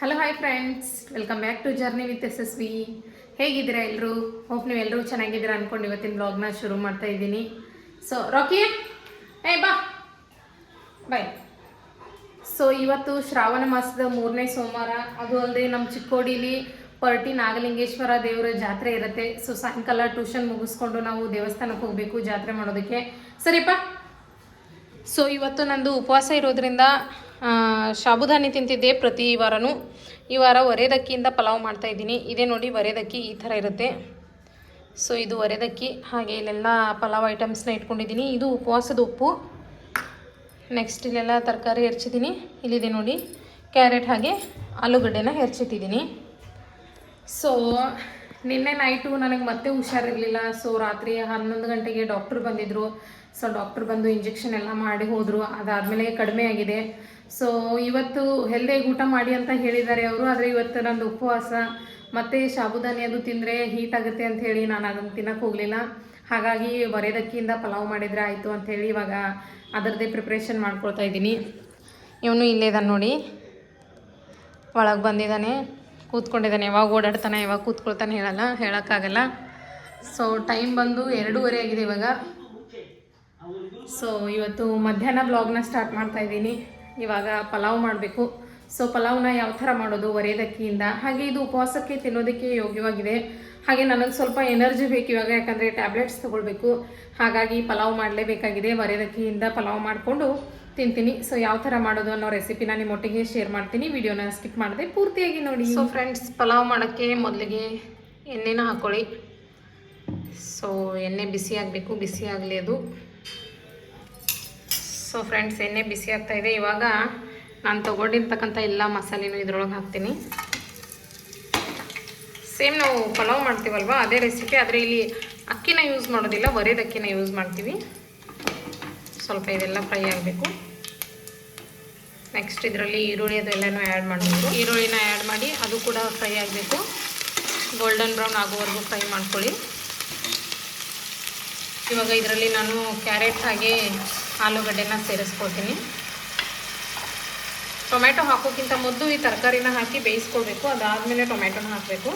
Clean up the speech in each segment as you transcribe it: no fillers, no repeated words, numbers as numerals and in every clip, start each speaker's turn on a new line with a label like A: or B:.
A: Hello hi friends, welcome back to journey with Yashasvi. ಹೇಗಿದ್ದೀರಾ ಎಲ್ಲರೂ? Hope ನೀವು ಎಲ್ಲರೂ ಚೆನ್ನಾಗಿದ್ದೀರಾ ಅಂದ್ಕೊಂಡು ಇವತ್ತಿನ ಬ್ಲಾಗ್ನ ಶುರು ಮಾಡ್ತಾ ಇದ್ದೀನಿ. ಸೊ ರಾಕಿ ಬಾ ಬಾಯ್. ಸೊ ಇವತ್ತು ಶ್ರಾವಣ ಮಾಸದ 3ನೇ ಸೋಮವಾರ. ಅದು ಅಲ್ಲದೆ ನಮ್ಮ ಚಿಕ್ಕೋಡಿಲಿ ಪರ್ಟಿ ನಾಗಲಿಂಗೇಶ್ವರ ದೇವರ ಜಾತ್ರೆ ಇರುತ್ತೆ. ಸೊ ಸಾಯಂಕಾಲ ಟ್ಯೂಷನ್ ಮುಗಿಸ್ಕೊಂಡು ನಾವು ದೇವಸ್ಥಾನಕ್ಕೆ ಹೋಗಬೇಕು ಜಾತ್ರೆ ಮಾಡೋದಕ್ಕೆ. ಸರಿಪ್ಪ. ಸೊ ಇವತ್ತು ನಂದು ಉಪವಾಸ ಇರೋದ್ರಿಂದ ಸಾಬುದಾನಿ ತಿಂತಿದ್ದೆ ಪ್ರತಿ ವಾರನೂ. ಈ ವಾರ ಒರೆದಕ್ಕಿಯಿಂದ ಪಲಾವ್ ಮಾಡ್ತಾಯಿದ್ದೀನಿ. ಇದೇ ನೋಡಿ ಒರೆದಕ್ಕಿ ಈ ಥರ ಇರುತ್ತೆ. ಸೊ ಇದು ಒರೆದಕ್ಕಿ. ಹಾಗೆ ಇಲ್ಲೆಲ್ಲ ಪಲಾವ್ ಐಟಮ್ಸ್ನ ಇಟ್ಕೊಂಡಿದ್ದೀನಿ. ಇದು ಉಪವಾಸದ ಉಪ್ಪು. ನೆಕ್ಸ್ಟ್ ಇಲ್ಲೆಲ್ಲ ತರಕಾರಿ ಹೆರ್ಚಿದ್ದೀನಿ. ಇಲ್ಲಿದೆ ನೋಡಿ ಕ್ಯಾರೆಟ್ ಹಾಗೆ ಆಲೂಗಡ್ಡೆನ ಹೆರ್ಚಿಟ್ಟಿದ್ದೀನಿ. ಸೊ ನಿನ್ನೆ ನೈಟು ನನಗೆ ಮತ್ತೆ ಹುಷಾರಿರಲಿಲ್ಲ. ಸೊ ರಾತ್ರಿ 11 ಗಂಟೆಗೆ ಡಾಕ್ಟ್ರು ಬಂದಿದ್ದರು. ಸೊ ಡಾಕ್ಟ್ರು ಬಂದು ಇಂಜೆಕ್ಷನ್ ಎಲ್ಲ ಮಾಡಿ ಹೋದರು. ಅದಾದಮೇಲೆ ಕಡಿಮೆ ಆಗಿದೆ. ಸೊ ಇವತ್ತು ಹೆಲ್ದಿಯಾಗಿ ಊಟ ಮಾಡಿ ಅಂತ ಹೇಳಿದ್ದಾರೆ ಅವರು. ಆದರೆ ಇವತ್ತು ನಂದು ಉಪವಾಸ. ಮತ್ತು ಸಾಬುದಾನಿ ಅದು ತಿಂದರೆ ಹೀಟ್ ಆಗುತ್ತೆ ಅಂತ ಹೇಳಿ ನಾನು ಅದನ್ನು ತಿನ್ನೋಕ್ಕೆ ಹೋಗಲಿಲ್ಲ. ಹಾಗಾಗಿ ಒರೆದಕ್ಕಿಯಿಂದ ಪಲಾವ್ ಮಾಡಿದರೆ ಆಯಿತು ಅಂಥೇಳಿ ಇವಾಗ ಅದರದ್ದೇ ಪ್ರಿಪ್ರೇಷನ್ ಮಾಡ್ಕೊಳ್ತಾ ಇದ್ದೀನಿ. ಇವನು ಇಲ್ಲೇ ಇದ್ದಾನೆ ನೋಡಿ, ಒಳಗೆ ಬಂದಿದ್ದಾನೆ, ಕೂತ್ಕೊಂಡಿದ್ದಾನೆ. ಯಾವಾಗ ಓಡಾಡ್ತಾನೆ ಯಾವಾಗ ಕೂತ್ಕೊಳ್ತಾನೆ ಹೇಳೋಕ್ಕಾಗಲ್ಲ. ಸೊ ಟೈಮ್ ಬಂದು 2:30 ಆಗಿದೆ ಇವಾಗ. ಸೊ ಇವತ್ತು ಮಧ್ಯಾಹ್ನ ಬ್ಲಾಗ್ನ ಸ್ಟಾರ್ಟ್ ಮಾಡ್ತಾಯಿದ್ದೀನಿ. ಇವಾಗ ಪಲಾವ್ ಮಾಡಬೇಕು. ಸೊ ಪಲಾವ್ನ ಯಾವ ಥರ ಮಾಡೋದು ಒರೆದಕ್ಕಿಯಿಂದ. ಹಾಗೆ ಇದು ಉಪವಾಸಕ್ಕೆ ತಿನ್ನೋದಕ್ಕೆ ಯೋಗ್ಯವಾಗಿದೆ. ಹಾಗೆ ನನಗೆ ಸ್ವಲ್ಪ ಎನರ್ಜಿ ಬೇಕು ಇವಾಗ, ಯಾಕಂದರೆ ಟ್ಯಾಬ್ಲೆಟ್ಸ್ ತೊಗೊಳ್ಬೇಕು. ಹಾಗಾಗಿ ಪಲಾವ್ ಮಾಡಲೇಬೇಕಾಗಿದೆ. ಒರೆದಕ್ಕಿಯಿಂದ ಪಲಾವ್ ಮಾಡಿಕೊಂಡು ತಿಂತೀನಿ. ಸೊ ಯಾವ ಥರ ಮಾಡೋದು ಅನ್ನೋ ರೆಸಿಪಿನ ನಿಮ್ಮೊಟ್ಟಿಗೆ ಶೇರ್ ಮಾಡ್ತೀನಿ. ವಿಡಿಯೋನ ಸ್ಕಿಪ್ ಮಾಡದೆ ಪೂರ್ತಿಯಾಗಿ ನೋಡಿ. ಸೊ ಫ್ರೆಂಡ್ಸ್, ಪಲಾವ್ ಮಾಡೋಕ್ಕೆ ಮೊದಲಿಗೆ ಎಣ್ಣೆನ ಹಾಕ್ಕೊಳ್ಳಿ. ಸೊ ಎಣ್ಣೆ ಬಿಸಿ ಆಗಬೇಕು, ಬಿಸಿ ಆಗಲಿ ಅದು. ಸೊ ಫ್ರೆಂಡ್ಸ್, ಎಣ್ಣೆ ಬಿಸಿ ಆಗ್ತಾಯಿದೆ. ಇವಾಗ ನಾನು ತೊಗೊಂಡಿರ್ತಕ್ಕಂಥ ಎಲ್ಲ ಮಸಾಲೆನೂ ಇದ್ರೊಳಗೆ ಹಾಕ್ತೀನಿ. ಸೇಮ್ ನಾವು ಪಲಾವ್ ಮಾಡ್ತೀವಲ್ವ ಅದೇ ರೆಸಿಪಿ, ಆದರೆ ಇಲ್ಲಿ ಅಕ್ಕಿನ ಯೂಸ್ ಮಾಡೋದಿಲ್ಲ, ಒರೆದಕ್ಕಿನ ಯೂಸ್ ಮಾಡ್ತೀವಿ. ಸ್ವಲ್ಪ ಇದೆಲ್ಲ ಫ್ರೈ ಆಗಬೇಕು. ನೆಕ್ಸ್ಟ್ ಇದರಲ್ಲಿ ಈರುಳ್ಳಿ ಅದೆಲ್ಲನೂ ಆ್ಯಡ್ ಮಾಡಬೇಕು. ಈರುಳ್ಳಿನ ಆ್ಯಡ್ ಮಾಡಿ ಅದು ಕೂಡ ಫ್ರೈ ಆಗಬೇಕು. ಗೋಲ್ಡನ್ ಬ್ರೌನ್ ಆಗೋವರೆಗೂ ಫ್ರೈ ಮಾಡ್ಕೊಳ್ಳಿ. ಇವಾಗ ಇದರಲ್ಲಿ ನಾನು ಕ್ಯಾರೆಟ್ ಹಾಗೆ ಆಲೂಗಡ್ಡೆನ ಸೇರಿಸ್ಕೊಳ್ತೀನಿ. ಟೊಮೆಟೊ ಹಾಕೋಕ್ಕಿಂತ ಮೊದಲು ಈ ತರಕಾರಿನ ಹಾಕಿ ಬೇಯಿಸ್ಕೊಳ್ಬೇಕು. ಅದಾದಮೇಲೆ ಟೊಮೆಟೊನ ಹಾಕಬೇಕು.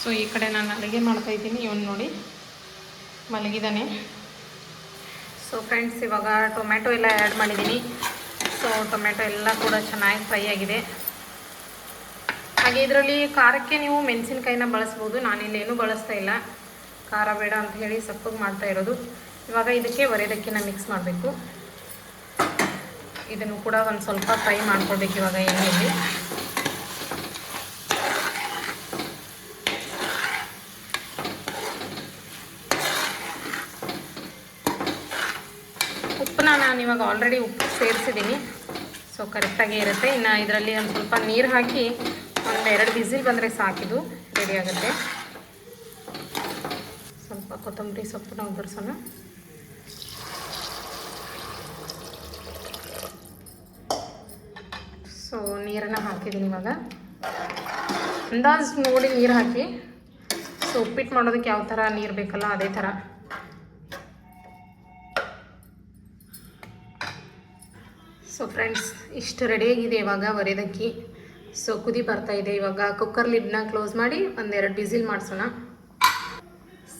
A: ಸೊ ಈ ಕಡೆ ನಾನು ಅಡುಗೆ ಮಾಡ್ತಾಯಿದ್ದೀನಿ. ಇವನು ನೋಡಿ ಮಲಗಿದ್ದಾನೆ. ಸೊ ಫ್ರೆಂಡ್ಸ್, ಇವಾಗ ಟೊಮೆಟೊ ಎಲ್ಲ ಆ್ಯಡ್ ಮಾಡಿದ್ದೀನಿ. ಸೊ ಟೊಮೆಟೊ ಎಲ್ಲ ಕೂಡ ಚೆನ್ನಾಗಿ ಫ್ರೈ ಆಗಿದೆ. ಹಾಗೆ ಇದರಲ್ಲಿ ಖಾರಕ್ಕೆ ನೀವು ಮೆಣಸಿನ್ಕಾಯಿನ ಬಳಸ್ಬೋದು. ನಾನಿಲ್ಲೇನೂ ಬಳಸ್ತಾ ಇಲ್ಲ, ಖಾರ ಬೇಡ ಅಂತ ಹೇಳಿ ಸಪ್ಪಗೆ ಮಾಡ್ತಾ ಇರೋದು. ಇವಾಗ ಇದಕ್ಕೆ ಒರೆದಕ್ಕಿನ ಮಿಕ್ಸ್ ಮಾಡಬೇಕು. ಇದನ್ನು ಕೂಡ ಒಂದು ಸ್ವಲ್ಪ ಫ್ರೈ ಮಾಡ್ಕೊಳ್ಬೇಕು ಇವಾಗ ಎಣ್ಣೆಯಲ್ಲಿ. ಉಪ್ಪನ್ನ ನಾನು ಇವಾಗ ಆಲ್ರೆಡಿ ಉಪ್ಪು ಸೇರಿಸಿದ್ದೀನಿ. ಸೊ ಕರೆಕ್ಟಾಗೇ ಇರುತ್ತೆ. ಇನ್ನು ಇದರಲ್ಲಿ ಒಂದು ಸ್ವಲ್ಪ ನೀರು ಹಾಕಿ ಒಂದು 2 ವಿಸಿಲ್ ಬಂದರೆ ಸಾಕಿದು ರೆಡಿ ಆಗುತ್ತೆ. ಸ್ವಲ್ಪ ಕೊತ್ತಂಬರಿ ಸೊಪ್ಪನ್ನ ಉದುರಿಸೋಣ. ಸೊ ನೀರನ್ನು ಹಾಕಿದ್ದೀನಿ ಇವಾಗ. ಅಂದಾಜು ನೋಡಿ ನೀರು ಹಾಕಿ. ಸೊ ಉಪ್ಪಿಟ್ಟು ಮಾಡೋದಕ್ಕೆ ಯಾವ ಥರ ನೀರು ಬೇಕಲ್ಲ ಅದೇ ಥರ. ಸೊ ಫ್ರೆಂಡ್ಸ್, ಇಷ್ಟು ರೆಡಿಯಾಗಿದೆ ಇವಾಗ ಒರೆದಕ್ಕಿ. ಸೊ ಕುದಿ ಬರ್ತಾಯಿದೆ. ಇವಾಗ ಕುಕ್ಕರ್ ಲಿಡ್ನ ಕ್ಲೋಸ್ ಮಾಡಿ 1-2 ವಿಸಿಲ್ ಮಾಡಿಸೋಣ.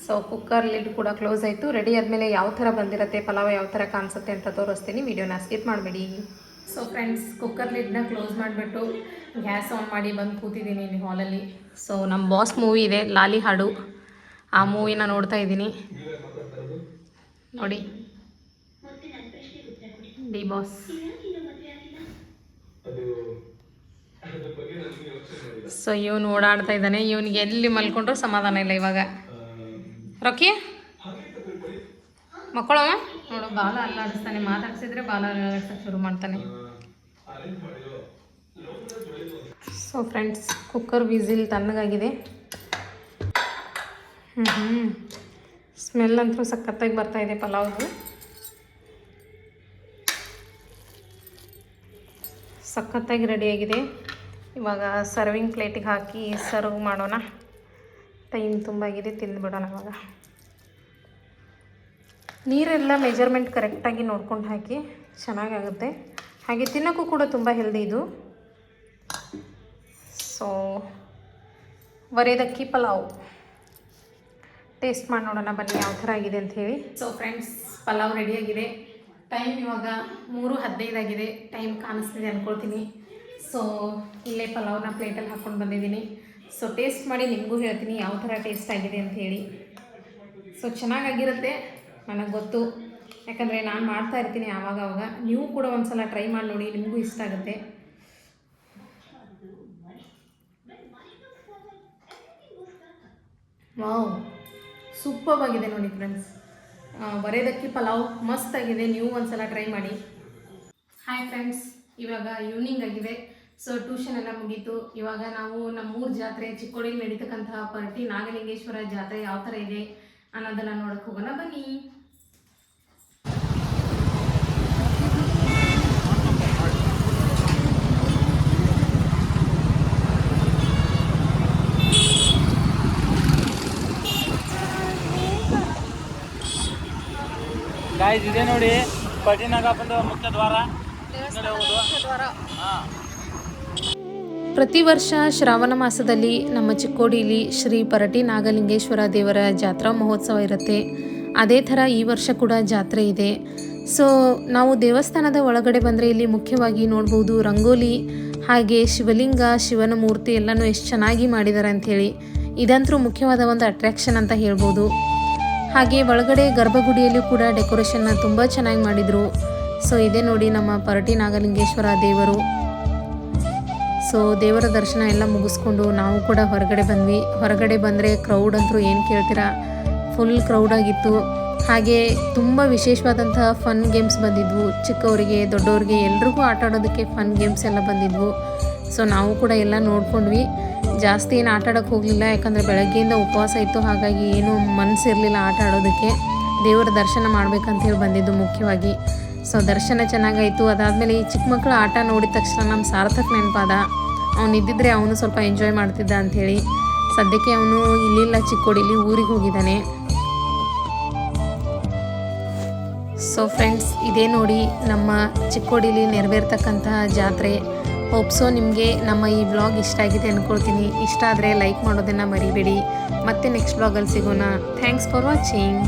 A: ಸೊ ಕುಕ್ಕರ್ ಲಿಡ್ ಕೂಡ ಕ್ಲೋಸ್ ಆಯಿತು. ರೆಡಿ ಆದಮೇಲೆ ಯಾವ ಥರ ಬಂದಿರುತ್ತೆ ಪಲಾವ್, ಯಾವ ಥರ ಕಾಣಿಸುತ್ತೆ ಅಂತ ತೋರಿಸ್ತೀನಿ. ವಿಡಿಯೋನ ಸ್ಕಿಪ್ ಮಾಡಬೇಡಿ. ಸೊ ಫ್ರೆಂಡ್ಸ್, ಕುಕ್ಕರ್ ಲಿಡ್ನ ಕ್ಲೋಸ್ ಮಾಡಿಬಿಟ್ಟು ಗ್ಯಾಸ್ ಆನ್ ಮಾಡಿ ಬಂದು ಕೂತಿದ್ದೀನಿ ಇಲ್ಲಿ ಹಾಲಲ್ಲಿ. ಸೊ ನಮ್ಮ ಬಾಸ್ ಮೂವಿ ಇದೆ, ಲಾಲಿ ಹಾಡು. ಆ ಮೂವಿನ ನೋಡ್ತಾ ಇದ್ದೀನಿ ನೋಡಿ. D boss. ಸೊ ಇವನು ಓಡಾಡ್ತಾ ಇದ್ದಾನೆ. ಇವನಿಗೆ ಎಲ್ಲಿ ಮಲ್ಕೊಂಡ್ರೂ ಸಮಾಧಾನ ಇಲ್ಲ ಇವಾಗ. ರೊಕ್ಕಿ ಮಕ್ಕಳವ ನೋಡು, ಬಾಲ ಅಲ್ಲಾಡಿಸ್ತಾನೆ. ಮಾತಾಡ್ಸಿದ್ರೆ ಬಾಲ ಅಲ್ಲಾಡಿಸೋಕೆ ಶುರು ಮಾಡ್ತಾನೆ. ಸೊ ಫ್ರೆಂಡ್ಸ್, ಕುಕ್ಕರ್ ವಿಸಿಲ್ ತಣ್ಣಗಾಗಿದೆ. ಸ್ಮೆಲ್ ಅಂತೂ ಸಖತ್ತಾಗಿ ಬರ್ತಾಯಿದೆ ಪಲಾವ್ದು. ಸಖತ್ತಾಗಿ ರೆಡಿಯಾಗಿದೆ. ಇವಾಗ ಸರ್ವಿಂಗ್ ಪ್ಲೇಟಿಗೆ ಹಾಕಿ ಸರ್ವ್ ಮಾಡೋಣ. ಟೈಮ್ ತುಂಬ ಆಗಿದೆ, ತಿಂದುಬಿಡೋಣ ಇವಾಗ. ನೀರೆಲ್ಲ ಮೆಜರ್ಮೆಂಟ್ ಕರೆಕ್ಟಾಗಿ ನೋಡ್ಕೊಂಡು ಹಾಕಿ ಚೆನ್ನಾಗಾಗುತ್ತೆ. ಹಾಗೆ ತಿನ್ನೋಕ್ಕೂ ಕೂಡ ತುಂಬ ಹೆಲ್ದಿ ಇದು. ಸೊ ವರೇದಕ್ಕಿ ಪಲಾವ್ ಟೇಸ್ಟ್ ಮಾಡಿ ನೋಡೋಣ ಬನ್ನಿ ಯಾವ ಥರ ಆಗಿದೆ ಅಂಥೇಳಿ. ಸೊ ಫ್ರೆಂಡ್ಸ್, ಪಲಾವ್ ರೆಡಿಯಾಗಿದೆ. ಟೈಮ್ ಇವಾಗ 3:15 ಆಗಿದೆ. ಟೈಮ್ ಕಾಣಿಸ್ತಿದೆ ಅಂದ್ಕೊಳ್ತೀನಿ. ಸೊ ಇಲ್ಲೇ ಪಲಾವ್ನ ಪ್ಲೇಟಲ್ಲಿ ಹಾಕ್ಕೊಂಡು ಬಂದಿದ್ದೀನಿ. ಸೊ ಟೇಸ್ಟ್ ಮಾಡಿ ನಿಮಗೂ ಹೇಳ್ತೀನಿ ಯಾವ ಥರ ಟೇಸ್ಟ್ ಆಗಿದೆ ಅಂಥೇಳಿ. ಸೊ ಚೆನ್ನಾಗಾಗಿರುತ್ತೆ, ನನಗೆ ಗೊತ್ತು, ಯಾಕಂದರೆ ನಾನು ಮಾಡ್ತಾ ಇರ್ತೀನಿ ಆವಾಗವಾಗ. ನೀವು ಕೂಡ ಒಂದು ಸಲ ಟ್ರೈ ಮಾಡಿ ನೋಡಿ, ನಿಮಗೂ ಇಷ್ಟ ಆಗುತ್ತೆ. ವಾವ್, ಸೂಪರ್ ಆಗಿದೆ ನೋಡಿ ಫ್ರೆಂಡ್ಸ್. ವರೇದಕ್ಕಿ ಪಲಾವ್ ಮಸ್ತ್ ಆಗಿದೆ, ನೀವು ಒಂದು ಸಲ ಟ್ರೈ ಮಾಡಿ. ಹಾಯ್ ಫ್ರೆಂಡ್ಸ್, ಇವಾಗ ಈವ್ನಿಂಗ್ ಆಗಿದೆ. ಸೊ ಟ್ಯೂಷನ್ ಎಲ್ಲ ಮುಗೀತು. ಇವಾಗ ನಾವು ನಮ್ಮೂರ ಜಾತ್ರೆ ಚಿಕ್ಕೋಡಿಲಿ ನಡೀತಕ್ಕಂತಹ ಪರ್ಟಿ ನಾಗಲಿಂಗೇಶ್ವರ ಜಾತ್ರೆ ಯಾವ ಥರ ಇದೆ ಅನ್ನೋದನ್ನು ನೋಡಕ್ಕೆ ಹೋಗೋಣ ಬನ್ನಿ.
B: ಗಾಯ್ಸ್, ಇದೆ ನೋಡಿ ಪರ್ಟಿ ನಾಗಪ್ಪಂದು ಮುಖ್ಯ ದ್ವಾರ.
A: ಪ್ರತಿ ವರ್ಷ ಶ್ರಾವಣ ಮಾಸದಲ್ಲಿ ನಮ್ಮ ಚಿಕ್ಕೋಡಿಲಿ ಶ್ರೀ ಪರಟಿ ನಾಗಲಿಂಗೇಶ್ವರ ದೇವರ ಜಾತ್ರಾ ಮಹೋತ್ಸವ ಇರುತ್ತೆ. ಅದೇ ಥರ ಈ ವರ್ಷ ಕೂಡ ಜಾತ್ರೆ ಇದೆ. ಸೊ ನಾವು ದೇವಸ್ಥಾನದ ಒಳಗಡೆ ಬಂದರೆ ಇಲ್ಲಿ ಮುಖ್ಯವಾಗಿ ನೋಡ್ಬೋದು ರಂಗೋಲಿ, ಹಾಗೆ ಶಿವಲಿಂಗ, ಶಿವನ ಮೂರ್ತಿ ಎಲ್ಲನೂ ಎಷ್ಟು ಚೆನ್ನಾಗಿ ಮಾಡಿದ್ದಾರೆ ಅಂಥೇಳಿ. ಇದಂತೂ ಮುಖ್ಯವಾದ ಒಂದು ಅಟ್ರ್ಯಾಕ್ಷನ್ ಅಂತ ಹೇಳ್ಬೋದು. ಹಾಗೆ ಒಳಗಡೆ ಗರ್ಭಗುಡಿಯಲ್ಲೂ ಕೂಡ ಡೆಕೋರೇಷನ್ನ ತುಂಬ ಚೆನ್ನಾಗಿ ಮಾಡಿದರು. ಸೊ ಇದೇ ನೋಡಿ ನಮ್ಮ ಪರಟಿ ನಾಗಲಿಂಗೇಶ್ವರ ದೇವರು. ಸೊ ದೇವರ ದರ್ಶನ ಎಲ್ಲ ಮುಗಿಸ್ಕೊಂಡು ನಾವು ಕೂಡ ಹೊರಗಡೆ ಬಂದ್ವಿ. ಹೊರಗಡೆ ಬಂದರೆ ಕ್ರೌಡ್ ಅಂತೂ ಏನು ಕೇಳ್ತೀರಾ, ಫುಲ್ ಕ್ರೌಡಾಗಿತ್ತು. ಹಾಗೆ ತುಂಬ ವಿಶೇಷವಾದಂತಹ ಫನ್ ಗೇಮ್ಸ್ ಬಂದಿದ್ವು. ಚಿಕ್ಕವರಿಗೆ ದೊಡ್ಡವರಿಗೆ ಎಲ್ರಿಗೂ ಆಟ ಆಡೋದಕ್ಕೆ ಫನ್ ಗೇಮ್ಸ್ ಎಲ್ಲ ಬಂದಿದ್ವು. ಸೊ ನಾವು ಕೂಡ ಎಲ್ಲ ನೋಡ್ಕೊಂಡ್ವಿ. ಜಾಸ್ತಿ ಏನು ಆಟ ಆಡೋಕ್ಕೆ ಹೋಗಲಿಲ್ಲ, ಯಾಕಂದರೆ ಬೆಳಗ್ಗೆಯಿಂದ ಉಪವಾಸ ಇತ್ತು. ಹಾಗಾಗಿ ಏನೂ ಮನಸ್ಸಿರಲಿಲ್ಲ ಆಟ ಆಡೋದಕ್ಕೆ. ದೇವರ ದರ್ಶನ ಮಾಡ್ಬೇಕಂತೇಳಿ ಬಂದಿದ್ದು ಮುಖ್ಯವಾಗಿ. ಸೊ ದರ್ಶನ ಚೆನ್ನಾಗಾಯಿತು. ಅದಾದಮೇಲೆ ಈ ಚಿಕ್ಕ ಮಕ್ಕಳ ಆಟ ನೋಡಿದ ತಕ್ಷಣ ನಮ್ಮ ಸಾರ್ಥಕ್ ನೆನಪಾದ. ಅವನು ಇದ್ದಿದ್ರೆ ಅವನು ಸ್ವಲ್ಪ ಎಂಜಾಯ್ ಮಾಡ್ತಿದ್ದ ಅಂಥೇಳಿ. ಸದ್ಯಕ್ಕೆ ಅವನು ಇಲ್ಲಿಲ್ಲ, ಚಿಕ್ಕೋಡಿಲಿ ಊರಿಗೆ ಹೋಗಿದ್ದಾನೆ. ಸೊ ಫ್ರೆಂಡ್ಸ್, ಇದೇ ನೋಡಿ ನಮ್ಮ ಚಿಕ್ಕೋಡಿಲಿ ನೆರವೇರ್ತಕ್ಕಂತಹ ಜಾತ್ರೆ. ಹೋಪ್ಸೋ ನಿಮಗೆ ನಮ್ಮ ಈ ವ್ಲಾಗ್ ಇಷ್ಟ ಆಗಿದೆ ಅಂದ್ಕೊಳ್ತೀನಿ. ಇಷ್ಟ ಆದರೆ ಲೈಕ್ ಮಾಡೋದನ್ನು ಮರಿಬೇಡಿ. ಮತ್ತೆ ನೆಕ್ಸ್ಟ್ ವ್ಲಾಗಲ್ಲಿ ಸಿಗೋಣ. Thanks for watching.